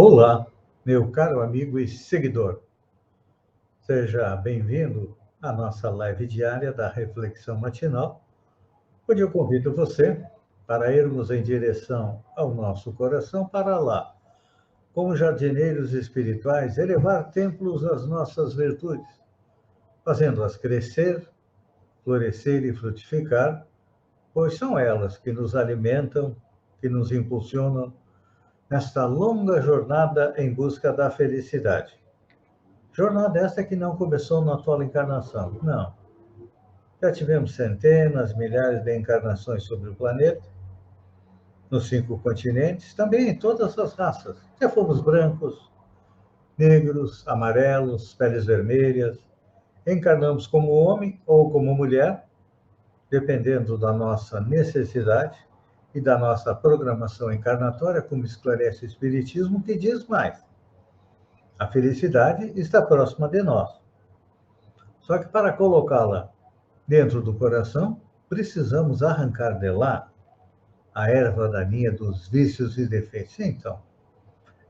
Olá, meu caro amigo e seguidor. Seja bem-vindo à nossa live diária da Reflexão Matinal, onde eu convido você para irmos em direção ao nosso coração para lá, como jardineiros espirituais, elevar templos às nossas virtudes, fazendo-as crescer, florescer e frutificar, pois são elas que nos alimentam, que nos impulsionam nesta longa jornada em busca da felicidade. Jornada essa que não começou na atual encarnação, não. Já tivemos centenas, milhares de encarnações sobre o planeta, nos 5 continentes, também em todas as raças. Já fomos brancos, negros, amarelos, peles vermelhas. Encarnamos como homem ou como mulher, dependendo da nossa necessidade e da nossa programação encarnatória, como esclarece o Espiritismo, que diz mais. A felicidade está próxima de nós. Só que para colocá-la dentro do coração, precisamos arrancar de lá a erva daninha dos vícios e defeitos. Então,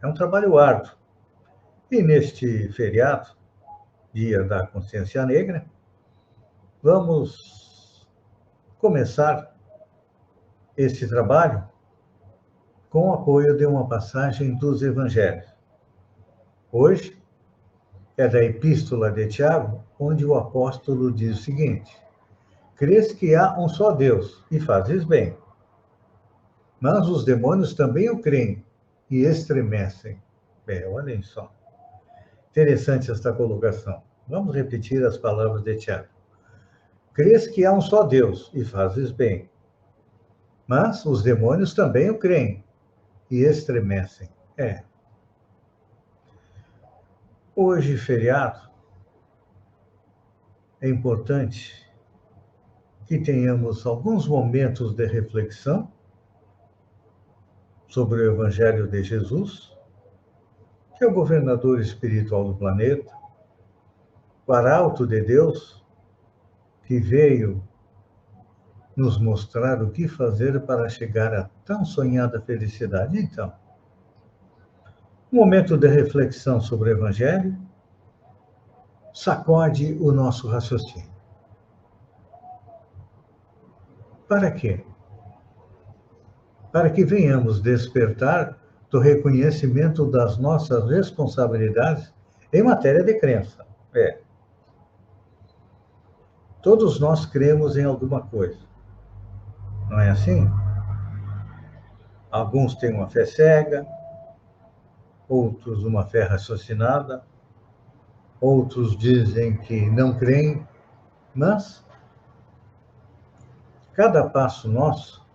é um trabalho árduo. E neste feriado, Dia da Consciência Negra, vamos começar esse trabalho com o apoio de uma passagem dos Evangelhos. Hoje é da Epístola de Tiago, onde o apóstolo diz o seguinte: crês que há um só Deus e fazes bem. Mas os demônios também o creem e estremecem. Bem, olhem só. Interessante esta colocação. Vamos repetir as palavras de Tiago. Crês que há um só Deus e fazes bem. Mas os demônios também o creem e estremecem. Hoje, feriado, é importante que tenhamos alguns momentos de reflexão sobre o Evangelho de Jesus, que é o governador espiritual do planeta, o arauto de Deus, que veio nos mostrar o que fazer para chegar à tão sonhada felicidade. Então, um momento de reflexão sobre o Evangelho sacode o nosso raciocínio. Para quê? Para que venhamos despertar do reconhecimento das nossas responsabilidades em matéria de crença. Todos nós cremos em alguma coisa. Não é assim? Alguns têm uma fé cega, outros uma fé raciocinada, outros dizem que não creem, mas cada passo nosso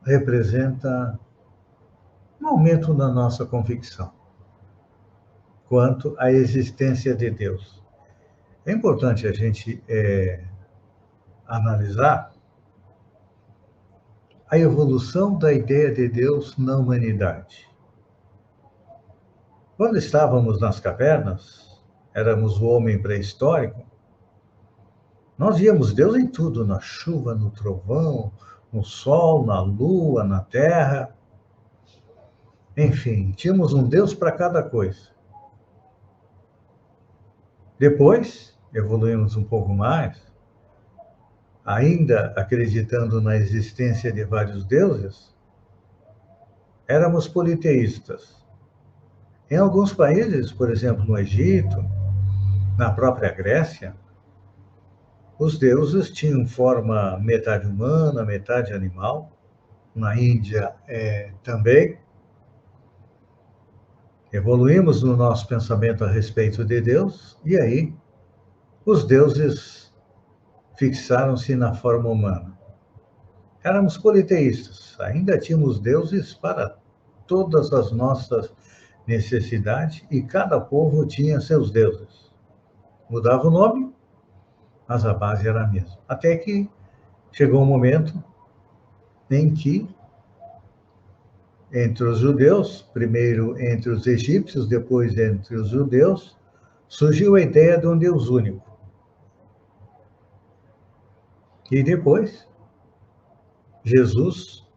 representa um aumento na nossa convicção quanto à existência de Deus. É importante a gente analisar a evolução da ideia de Deus na humanidade. Quando estávamos nas cavernas, éramos o homem pré-histórico, nós víamos Deus em tudo, na chuva, no trovão, no sol, na lua, na terra. Enfim, tínhamos um Deus para cada coisa. Depois, evoluímos um pouco mais, ainda acreditando na existência de vários deuses, éramos politeístas. Em alguns países, por exemplo, no Egito, na própria Grécia, os deuses tinham forma metade humana, metade animal. Na Índia também. Evoluímos no nosso pensamento a respeito de Deus, e aí os deuses fixaram-se na forma humana. Éramos politeístas, ainda tínhamos deuses para todas as nossas necessidades, e cada povo tinha seus deuses. Mudava o nome, mas a base era a mesma. Até que chegou um momento em que, entre os judeus, primeiro entre os egípcios, depois entre os judeus, surgiu a ideia de um Deus único. E depois, Jesus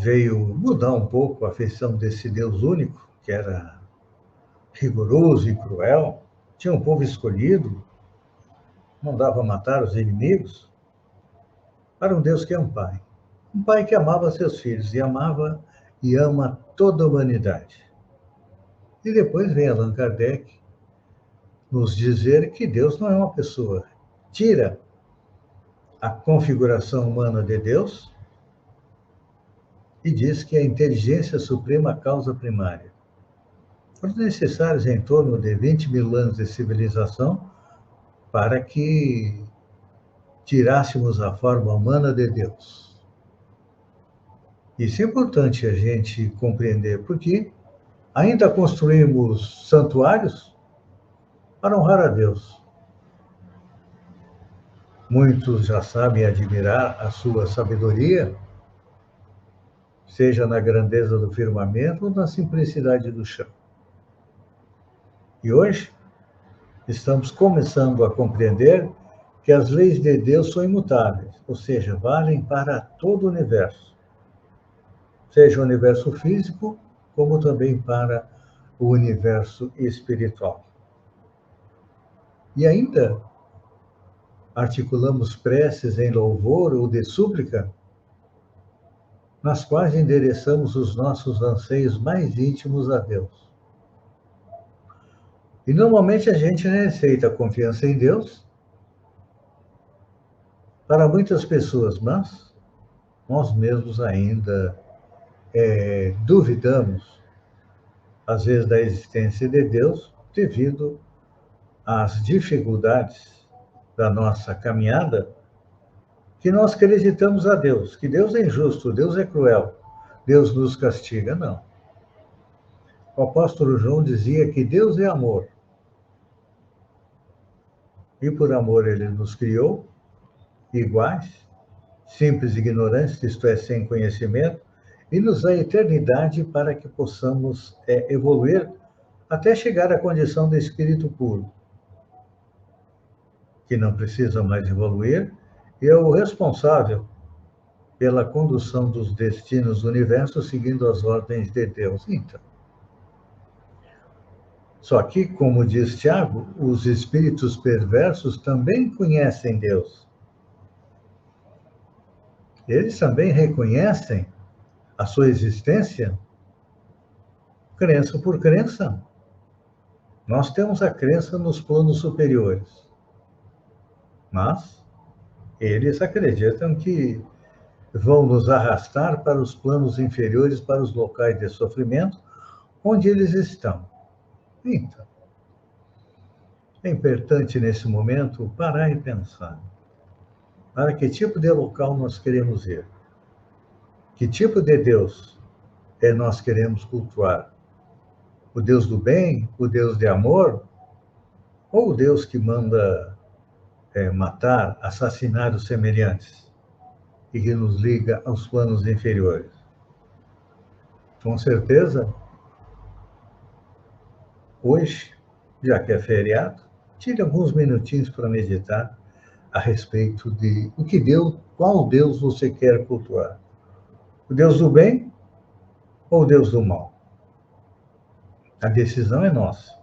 veio mudar um pouco a feição desse Deus único, que era rigoroso e cruel, tinha um povo escolhido, mandava matar os inimigos, para um Deus que é um pai que amava seus filhos e amava e ama toda a humanidade. E depois vem Allan Kardec nos dizer que Deus não é uma pessoa. Tira a configuração humana de Deus e diz que a inteligência suprema é a causa primária. Foram necessários em torno de 20 mil anos de civilização para que tirássemos a forma humana de Deus. Isso é importante a gente compreender, porque ainda construímos santuários para honrar a Deus. Muitos já sabem admirar a sua sabedoria, seja na grandeza do firmamento ou na simplicidade do chão. E hoje estamos começando a compreender que as leis de Deus são imutáveis, ou seja, valem para todo o universo, seja o universo físico, como também para o universo espiritual. E ainda articulamos preces em louvor ou de súplica, nas quais endereçamos os nossos anseios mais íntimos a Deus. E normalmente a gente receita a confiança em Deus para muitas pessoas, mas nós mesmos ainda duvidamos, às vezes, da existência de Deus devido às dificuldades da nossa caminhada, que nós acreditamos a Deus, que Deus é injusto, Deus é cruel, Deus nos castiga. Não. O apóstolo João dizia que Deus é amor. E por amor ele nos criou iguais, simples e ignorantes, isto é, sem conhecimento, e nos dá eternidade para que possamos evoluir até chegar à condição de espírito puro, que não precisa mais evoluir, e é o responsável pela condução dos destinos do universo seguindo as ordens de Deus. Então, só que, como diz Tiago, os espíritos perversos também conhecem Deus. Eles também reconhecem a sua existência, crença por crença. Nós temos a crença nos planos superiores, mas eles acreditam que vão nos arrastar para os planos inferiores, para os locais de sofrimento, onde eles estão. Então, é importante nesse momento parar e pensar. Para que tipo de local nós queremos ir? Que tipo de Deus nós queremos cultuar? O Deus do bem? O Deus de amor? Ou o Deus que manda matar, assassinar os semelhantes e que nos liga aos planos inferiores? Com certeza, hoje, já que é feriado, tire alguns minutinhos para meditar a respeito de o que Deus, qual Deus você quer cultuar? O Deus do bem ou o Deus do mal? A decisão é nossa.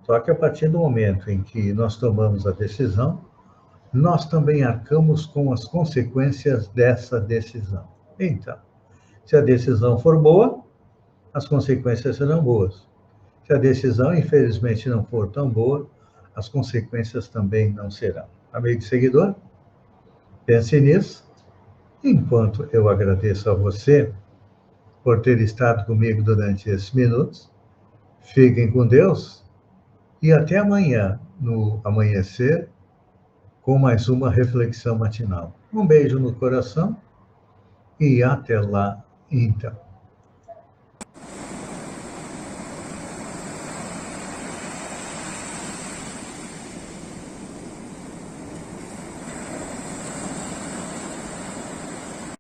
Só que a partir do momento em que nós tomamos a decisão, nós também arcamos com as consequências dessa decisão. Então, se a decisão for boa, as consequências serão boas. Se a decisão, infelizmente, não for tão boa, as consequências também não serão. Amigo e seguidor, pense nisso. Enquanto eu agradeço a você por ter estado comigo durante esses minutos, fiquem com Deus e até amanhã, no amanhecer, com mais uma reflexão matinal. Um beijo no coração e até lá, então.